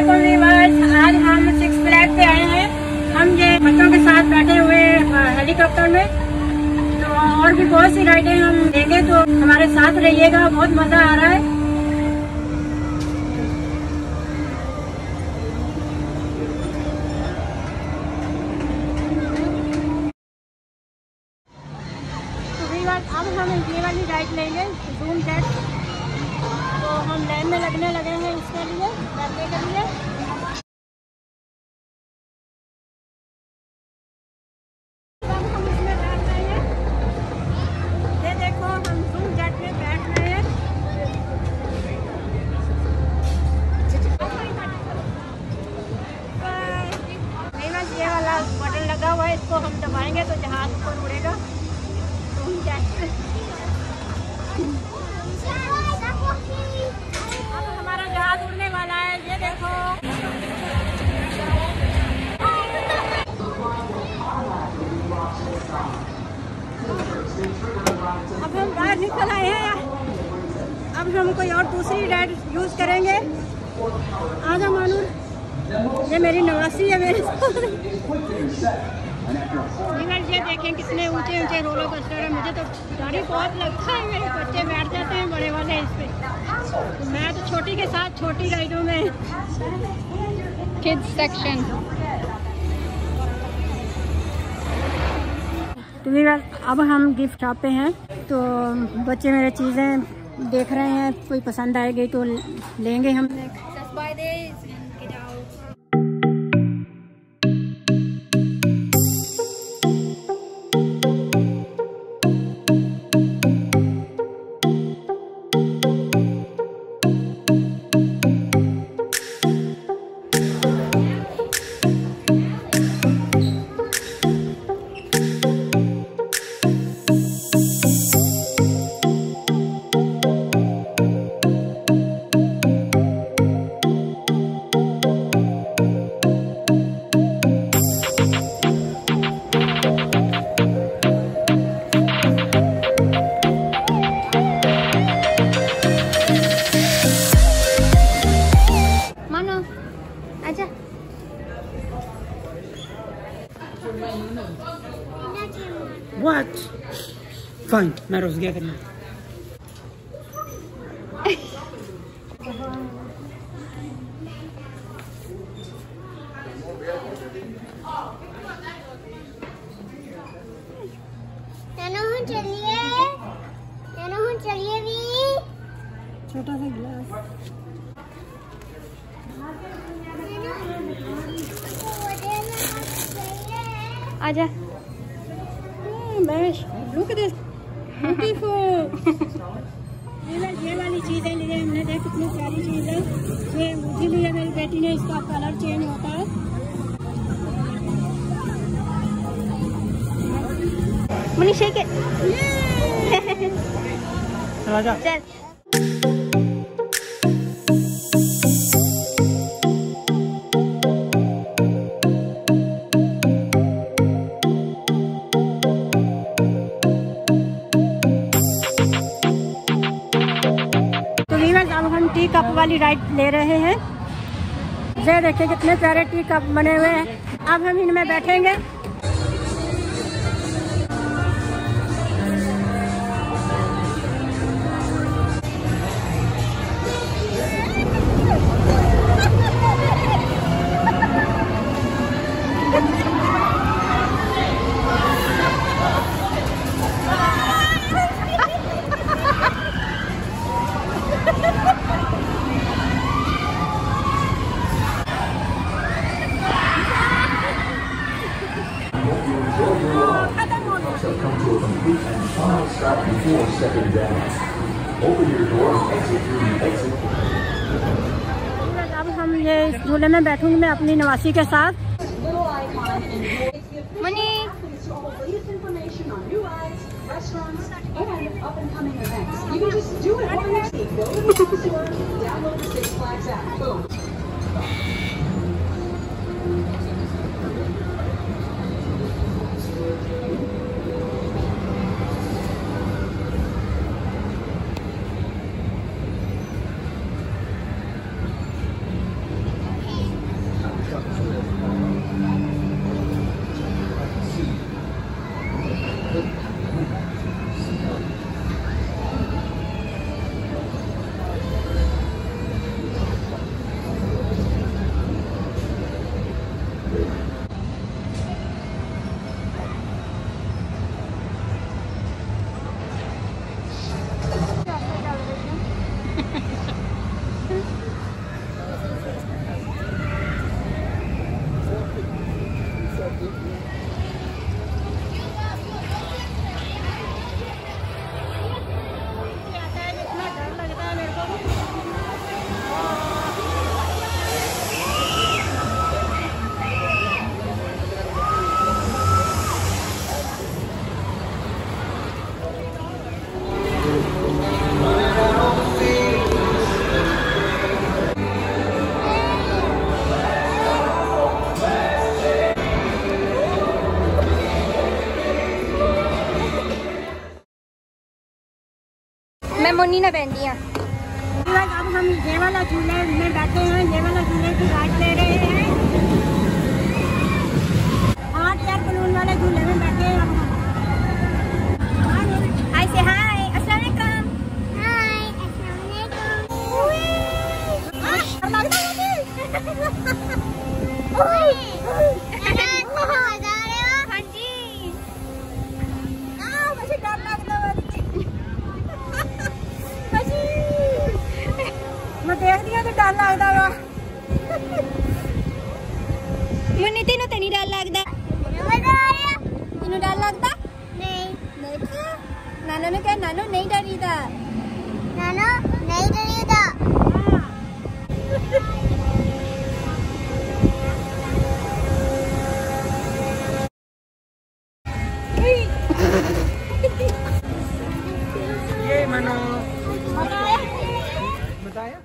अस्सलामुअलैकुम व्यूअर्स, आज हम 6 फ्लैग पे आए हैं। हम ये बच्चों के साथ बैठे हुए हेलीकॉप्टर में, तो और भी बहुत सी राइडें हम देंगे, तो हमारे साथ रहिएगा, बहुत मजा आ रहा है। तो व्यूअर्स, अब हम ये वाली राइड लेंगे, जूम जेट। तो हम लाइन में लगने लगे हैं इसके लिए, बैठने के लिए। अब हम इसमें बैठ रहे हैं, ये देखो हम जूम जेट में बैठ रहे हैं। ये वाला बटन लगा हुआ है, इसको हम दबाएंगे तो जहाज ऊपर उड़ेगा। जूम जेट अब हमारा जहाज उड़ने वाला है, ये देखो। अब हम बाहर निकल आए हैं, अब हम कोई और दूसरी राइड यूज करेंगे। आजा मानूर, ये मेरी नवासी है मेरे साथ। ये देखें कितने ऊंचे ऊंचे रोलर कोस्टर है। मुझे तो डर बहुत लगता है, मेरे बच्चे बैठ जाते हैं बड़े वाले इस पे, तो मैं तो छोटी के साथ छोटी राइडों में। Kids section. तो अब हम गिफ्ट शॉप पे हैं, तो बच्चे मेरे चीज़ें देख रहे हैं, कोई पसंद आएगी तो लेंगे हम। What? Fine, मैं रोज गया करना। चलिए भी छोटा सा गिलास। आजा। Look at this, beautiful। ये वाली चीजें लिए हमने, देख कितनी प्यारी चीज है। ये मुझे लिए मेरी बेटी ने, इसका कलर चेंज होता है। Money shake it. चल। अब हम टी कप वाली राइड ले रहे हैं। ये देखिए कितने प्यारे टी कप बने हुए हैं। अब हम इनमें बैठेंगे। अब हम ये झूले में बैठूंगी मैं अपनी नवासी के साथ। मनी मोनी ना पहन दिया। अब हम ये वाला झूले में बैठे हैं, ये वाला झूले की राइड ले रहे हैं। हाँ, एयर बलून वाले झूले में बैठे हैं अब हम। हाय से हाय, अस्सलाम वालेकुम। हाय, अस्सलाम मैं देख दिया तो डर लगता वा। मुन्नी तेनों तो नहीं डर लगता? तेनों डर लगता? नहीं। नानो ने कहा नानो नहीं डरीदा। नानो नहीं डरीदा। ये मनो बताया।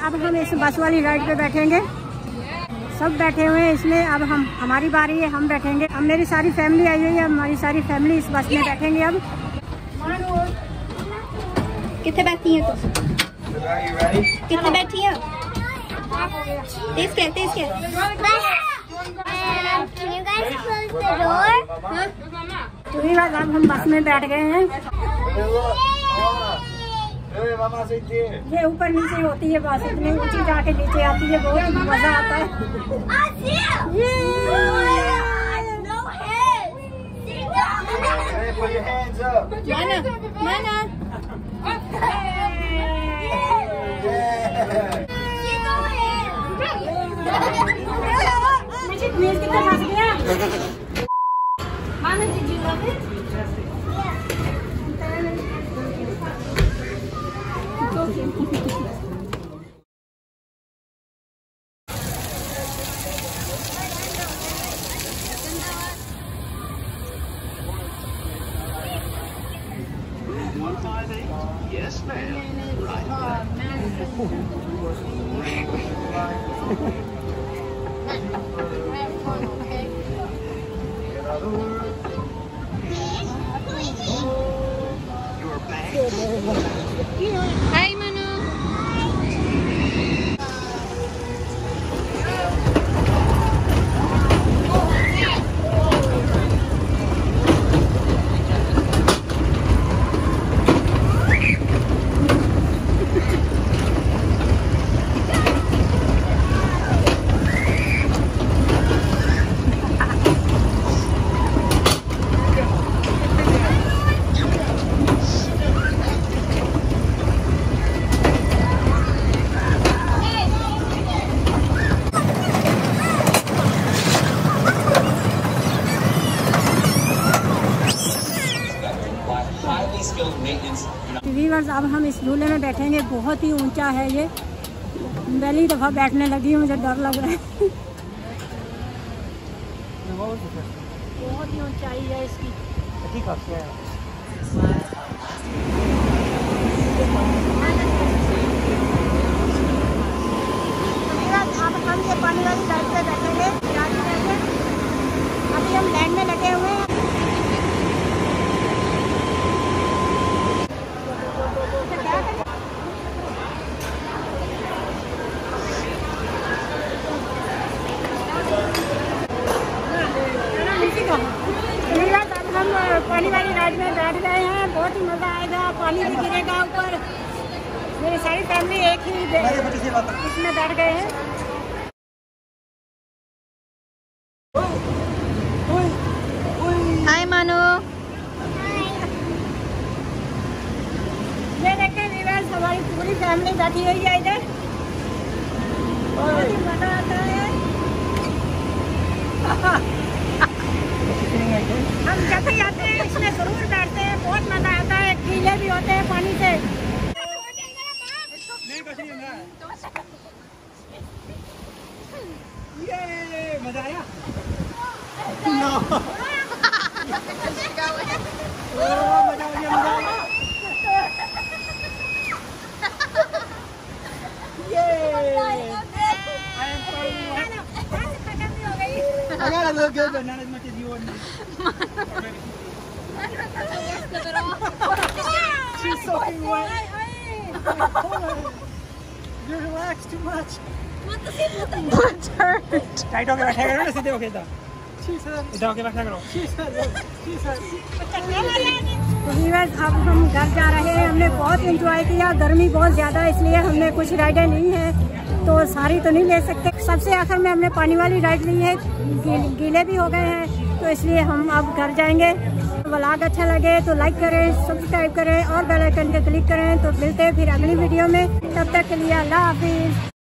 अब हम इस बस वाली राइड पे बैठेंगे। सब बैठे हुए हैं इसमें, अब हमारी बारी है, हम बैठेंगे। अब मेरी सारी फैमिली आई हुई है, हमारी सारी फैमिली इस बस में बैठेंगे। अब कितने बैठी हैं तुम? कितने बैठी हैं? तेज क्या? तो अब हम बस में बैठ गए हैं। ये ऊपर नीचे होती है बस, इतनी ऊंची जाके नीचे आती है, बहुत मजा आता है। माना Yes, ma'am. Right. Your bag. Hi Manu. Viewers, अब हम इस झूले में बैठेंगे। बहुत ही ऊंचा है ये, पहली दफा बैठने लगी, मुझे डर लग रहा है। बहुत ही ऊंचाई है इसकी। अब हम ये पानी वाली राइड पे बैठेंगे। अभी हम लैंड में लगे हुए हैं। हम पानी वाली राइड में बैठ गए हैं। बहुत ही मजा आएगा, पानी भी गिरेगा ऊपर। मेरी सारी फैमिली एक ही इसमें बैठ गए हैं। हाय मानो। ये देखते व्यूअर्स, हमारी पूरी फैमिली बैठी हुई है इधर। बहुत ही मजा आता है। हम जब भी आते हैं इसमें जरूर बैठते हैं, बहुत मजा आता है। गीले भी होते हैं पानी से। कुछ नहीं होगा। ये मजा आया? नो। मजा आ गया। I got a little good, but not as much as you would. She's soaking wet. You relax too much. What's hurt? Tight होके बैठा करो ना, सीधे होके इधर होके बैठा करो। अब हम घर जा रहे हैं। हमने बहुत एंजॉय किया, गर्मी बहुत ज़्यादा इसलिए हमने कुछ राइडें नहीं है तो सारी तो नहीं ले सकते। सबसे आखिर में हमने पानी वाली राइड ली है, गीले भी हो गए हैं तो इसलिए हम अब घर जाएंगे। व्लॉग अच्छा लगे तो लाइक करें, सब्सक्राइब करें और बेल आइकन पे क्लिक करें। तो मिलते हैं फिर अगली वीडियो में, तब तक के लिए अल्लाह हाफिज़।